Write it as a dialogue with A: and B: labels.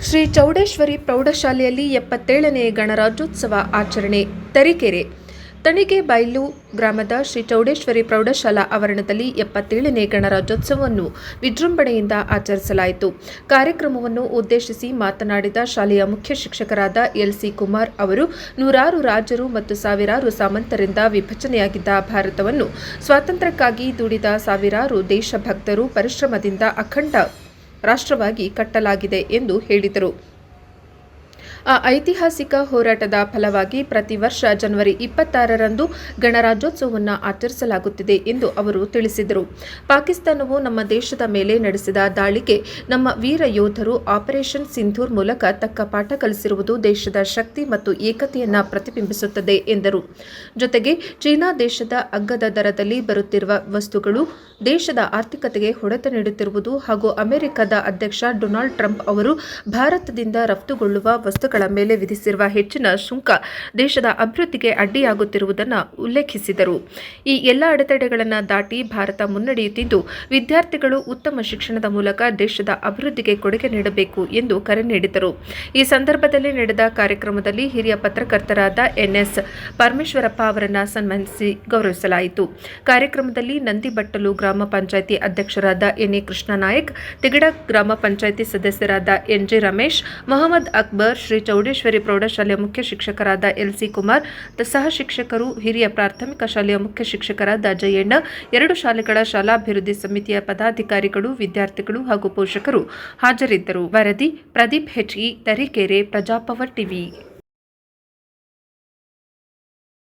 A: ಶ್ರೀ ಚೌಡೇಶ್ವರಿ ಪ್ರೌಢಶಾಲೆಯಲ್ಲಿ 77ನೇ ಗಣರಾಜ್ಯೋತ್ಸವ ಆಚರಣೆ. ತರೀಕೆರೆ ತಣಿಗೇಬೈಲು ಗ್ರಾಮದ ಶ್ರೀ ಚೌಡೇಶ್ವರಿ ಪ್ರೌಢಶಾಲಾ ಆವರಣದಲ್ಲಿ 77ನೇ ಗಣರಾಜ್ಯೋತ್ಸವವನ್ನು ವಿಜೃಂಭಣೆಯಿಂದ ಆಚರಿಸಲಾಯಿತು. ಕಾರ್ಯಕ್ರಮವನ್ನು ಉದ್ದೇಶಿಸಿ ಮಾತನಾಡಿದ ಶಾಲೆಯ ಮುಖ್ಯ ಶಿಕ್ಷಕರಾದ ಎಲ್.ಸಿ. ಕುಮಾರ್ ಅವರು, ನೂರಾರು ರಾಜರು ಮತ್ತು ಸಾವಿರಾರು ಸಾಮಂತರಿಂದ ವಿಭಜನೆಯಾಗಿದ್ದ ಭಾರತವನ್ನು ಸ್ವಾತಂತ್ರ್ಯಕ್ಕಾಗಿ ದುಡಿದ ಸಾವಿರಾರು ದೇಶಭಕ್ತರು ಪರಿಶ್ರಮದಿಂದ ಅಖಂಡ ರಾಷ್ಟ್ರವಾಗಿ ಕಟ್ಟಲಾಗಿದೆ ಎಂದು ಹೇಳಿದರು. ಆ ಐತಿಹಾಸಿಕ ಹೋರಾಟದ ಫಲವಾಗಿ ಪ್ರತಿ ವರ್ಷ ಜನವರಿ 26ರಂದು ಗಣರಾಜ್ಯೋತ್ಸವವನ್ನು ಆಚರಿಸಲಾಗುತ್ತಿದೆ ಎಂದು ಅವರು ತಿಳಿಸಿದರು. ಪಾಕಿಸ್ತಾನವು ನಮ್ಮ ದೇಶದ ಮೇಲೆ ನಡೆಸಿದ ದಾಳಿಗೆ ನಮ್ಮ ವೀರ ಯೋಧರು ಆಪರೇಷನ್ ಸಿಂಧೂರ್ ಮೂಲಕ ತಕ್ಕ ಪಾಠ ಕಲಿಸಿರುವುದು ದೇಶದ ಶಕ್ತಿ ಮತ್ತು ಏಕತೆಯನ್ನು ಪ್ರತಿಬಿಂಬಿಸುತ್ತದೆ ಎಂದರು. ಜೊತೆಗೆ ಚೀನಾ ದೇಶದ ಅಗ್ಗದ ದರದಲ್ಲಿ ಬರುತ್ತಿರುವ ವಸ್ತುಗಳು ದೇಶದ ಆರ್ಥಿಕತೆಗೆ ಹೊಡೆತ ನೀಡುತ್ತಿರುವುದು ಹಾಗೂ ಅಮೆರಿಕದ ಅಧ್ಯಕ್ಷ ಡೊನಾಲ್ಡ್ ಟ್ರಂಪ್ ಅವರು ಭಾರತದಿಂದ ರಫ್ತುಗೊಳ್ಳುವ ವಸ್ತುಗಳ ಮೇಲೆ ವಿಧಿಸಿರುವ ಹೆಚ್ಚಿನ ಸುಂಕ ದೇಶದ ಅಭಿವೃದ್ಧಿಗೆ ಅಡ್ಡಿಯಾಗುತ್ತಿರುವುದನ್ನು ಉಲ್ಲೇಖಿಸಿದರು. ಈ ಎಲ್ಲ ಅಡೆತಡೆಗಳನ್ನು ದಾಟಿ ಭಾರತ ಮುನ್ನಡೆಯುತ್ತಿದ್ದು, ವಿದ್ಯಾರ್ಥಿಗಳು ಉತ್ತಮ ಶಿಕ್ಷಣದ ಮೂಲಕ ದೇಶದ ಅಭಿವೃದ್ಧಿಗೆ ಕೊಡುಗೆ ನೀಡಬೇಕು ಎಂದು ಕರೆ ನೀಡಿದರು. ಈ ಸಂದರ್ಭದಲ್ಲಿ ನಡೆದ ಕಾರ್ಯಕ್ರಮದಲ್ಲಿ ಹಿರಿಯ ಪತ್ರಕರ್ತರಾದ ಎನ್.ಎಸ್. ಪರಮೇಶ್ವರಪ್ಪ ಅವರನ್ನು ಸನ್ಮಾನಿಸಿ ಗೌರವಿಸಲಾಯಿತು. ಕಾರ್ಯಕ್ರಮದಲ್ಲಿ ನಂದಿಬಟ್ಟಲು ಗ್ರಾಮ ಪಂಚಾಯಿತಿ ಅಧ್ಯಕ್ಷರಾದ ಎನ್.ಎ. ಕೃಷ್ಣನಾಯಕ್, ತಿಗಡ ಗ್ರಾಮ ಪಂಚಾಯಿತಿ ಸದಸ್ಯರಾದ ಎನ್.ಜೆ. ರಮೇಶ್, ಮೊಹಮ್ಮದ್ ಅಕ್ಬರ್, ಶ್ರೀ ಚೌಡೇಶ್ವರಿ ಪ್ರೌಢಶಾಲೆಯ ಮುಖ್ಯ ಶಿಕ್ಷಕರಾದ ಎಲ್.ಸಿ. ಕುಮಾರ್, ಸಹ ಶಿಕ್ಷಕರು, ಹಿರಿಯ ಪ್ರಾಥಮಿಕ ಶಾಲೆಯ ಮುಖ್ಯ ಶಿಕ್ಷಕರಾದ ಜಯಣ್ಣ, 2 ಶಾಲೆಗಳ ಶಾಲಾಭಿವೃದ್ಧಿ ಸಮಿತಿಯ ಪದಾಧಿಕಾರಿಗಳು, ವಿದ್ಯಾರ್ಥಿಗಳು ಹಾಗೂ ಪೋಷಕರು ಹಾಜರಿದ್ದರು. ವರದಿ ಪ್ರದೀಪ್ ಹೆಚ್ಇ, ತರೀಕೆರೆ, ಪ್ರಜಾಪವರ್ ಟಿವಿ.